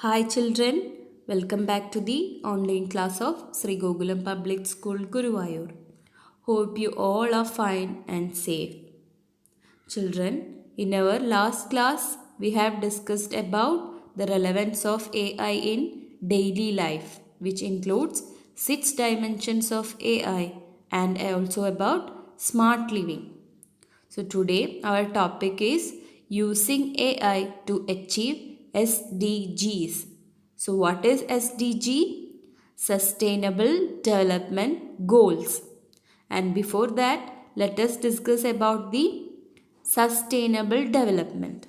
Hi children, welcome back to the online class of Sri Gokulam Public School Guruvayur. Hope you all are fine and safe. Children, in our last class we have discussed about the relevance of AI in daily life, which includes 6 dimensions of AI and also about smart living. So today our topic is using AI to achieve SDGs. So what is SDG? Sustainable Development Goals. And before that, let us discuss about the sustainable development.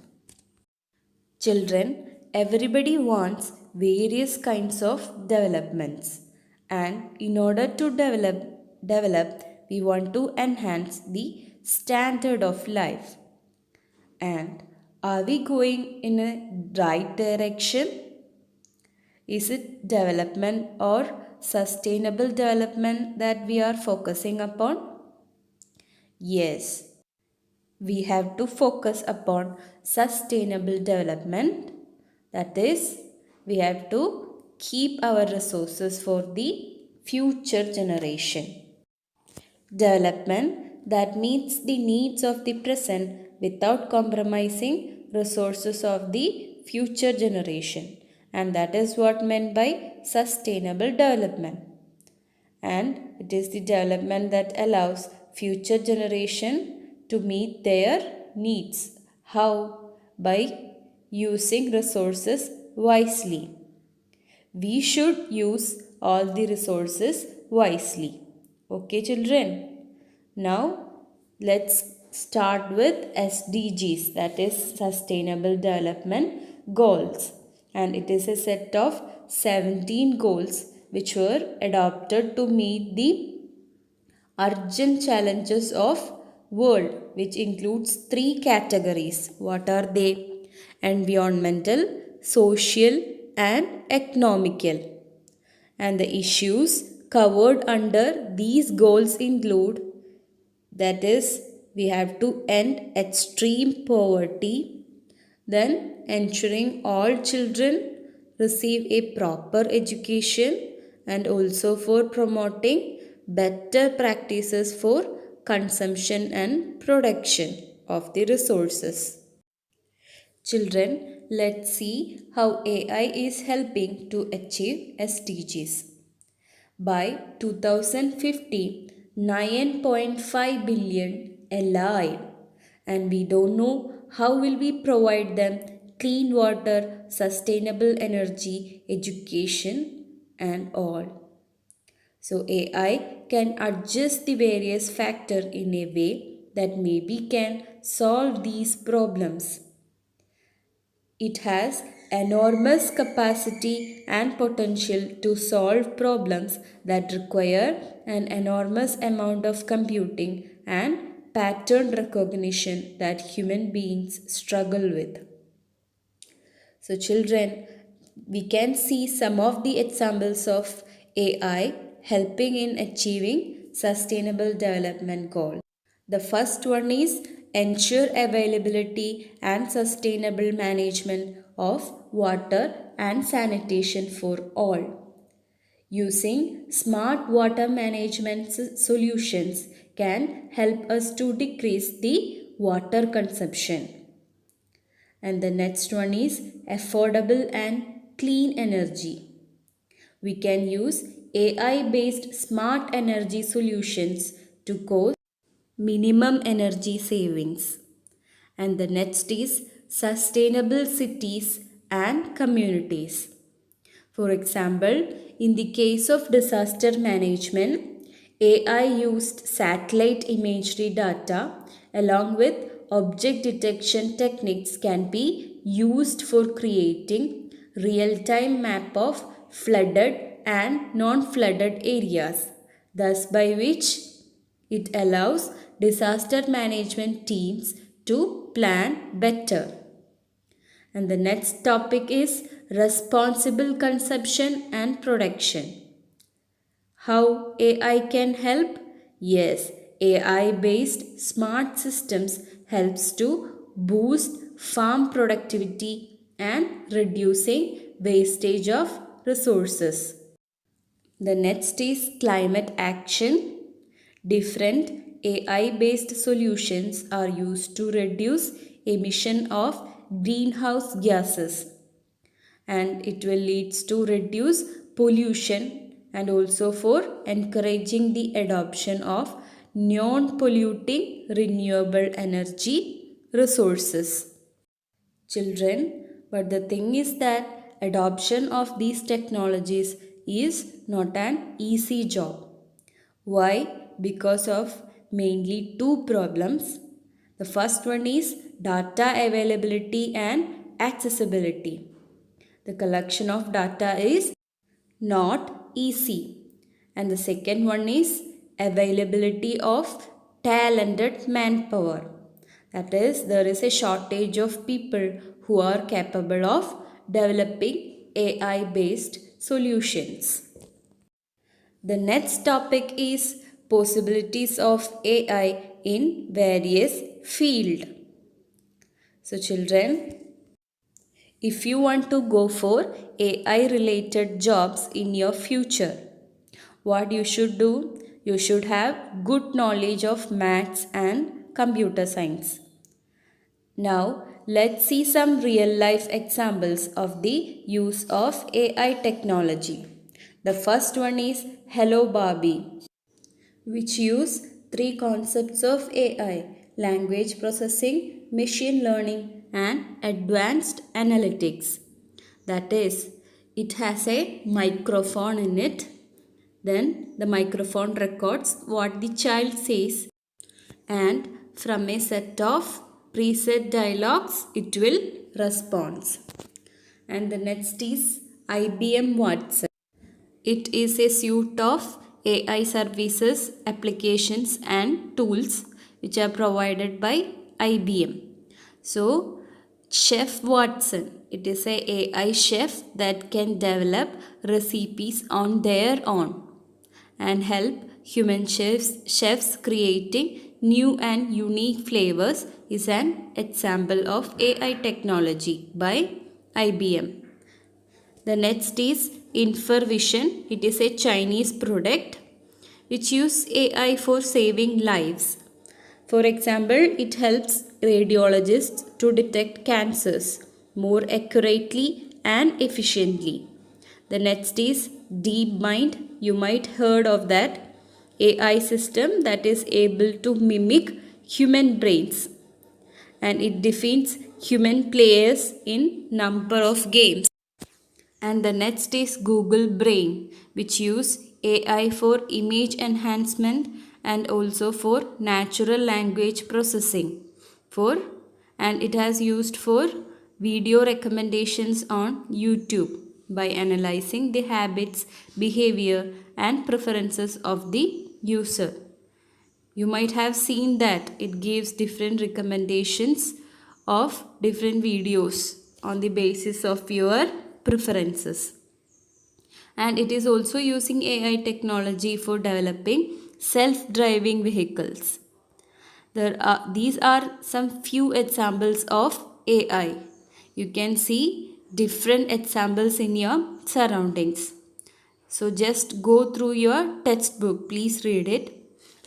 Children, everybody wants various kinds of developments. And in order to develop, we want to enhance the standard of life. And are we going in a right direction? Is it development or sustainable development that we are focusing upon? Yes, we have to focus upon sustainable development. That is, we have to keep our resources for the future generation. Development that meets the needs of the present without compromising resources of the future generation. And that is what meant by sustainable development. And it is the development that allows future generation to meet their needs. How? By using resources wisely. We should use all the resources wisely. Okay, children? Now, let's start with SDGs, that is Sustainable Development Goals. And it is a set of 17 goals which were adopted to meet the urgent challenges of world, which includes 3 categories. What are they? Environmental, social and economical. And the issues covered under these goals include, that is, we have to end extreme poverty, then ensuring all children receive a proper education, and also for promoting better practices for consumption and production of the resources. Children, let's see how AI is helping to achieve SDGs. By 2050, 9.5 billion alive, and we don't know how will we provide them clean water, sustainable energy, education and all. So AI can adjust the various factors in a way that maybe can solve these problems. It has enormous capacity and potential to solve problems that require an enormous amount of computing and pattern recognition that human beings struggle with. So, children, we can see some of the examples of AI helping in achieving sustainable development goals. The first one is ensure availability and sustainable management of water and sanitation for all. Using smart water management solutions can help us to decrease the water consumption. And the next one is affordable and clean energy. We can use AI based smart energy solutions to cause minimum energy savings. And the next is sustainable cities and communities. For example, in the case of disaster management, AI used satellite imagery data along with object detection techniques can be used for creating real-time map of flooded and non-flooded areas, thus by which it allows disaster management teams to plan better. And the next topic is responsible consumption and production. How AI can help? Yes, AI based smart systems helps to boost farm productivity and reducing wastage of resources. The next is climate action. Different AI based solutions are used to reduce emission of greenhouse gases, and it will lead to reduce pollution and also for encouraging the adoption of non polluting renewable energy resources. Children, but the thing is that adoption of these technologies is not an easy job. Why? Because of mainly two problems. The first one is data availability and accessibility. The collection of data is not easy. And the second one is availability of talented manpower. That is, there is a shortage of people who are capable of developing AI based solutions. The next topic is possibilities of AI in various fields. So children, if you want to go for AI related jobs in your future, what you should do? You should have good knowledge of maths and computer science. Now, let's see some real life examples of the use of AI technology. The first one is Hello Barbie, which use three concepts of AI: language processing, machine learning, and advanced analytics. That is, it has a microphone in it. Then the microphone records what the child says, and from a set of preset dialogues it will respond. And the next is IBM Watson. It is a suite of AI services, applications and tools which are provided by IBM. So, Chef Watson, it is a AI chef that can develop recipes on their own and help human chefs creating new and unique flavors is an example of AI technology by IBM. The next is Infervision. It is a Chinese product which uses AI for saving lives. For example, it helps radiologists to detect cancers more accurately and efficiently. The next is DeepMind. You might heard of that AI system that is able to mimic human brains, and it defeats human players in number of games. And the next is Google Brain, which use AI for image enhancement and also for natural language processing. For and it has used for video recommendations on YouTube by analyzing the habits, behavior and preferences of the user. You might have seen that it gives different recommendations of different videos on the basis of your preferences. And it is also using AI technology for developing self-driving vehicles. These are some few examples of AI. You can see different examples in your surroundings. So just go through your textbook. Please read it.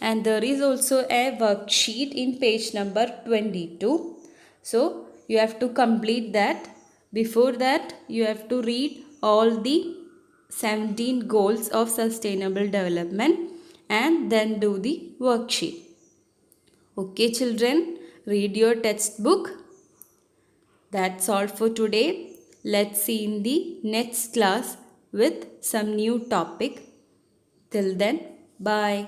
And there is also a worksheet in page number 22. So you have to complete that. Before that, you have to read all the 17 goals of sustainable development and then do the worksheet. Okay children, read your textbook. That's all for today. Let's see in the next class with some new topic. Till then, bye.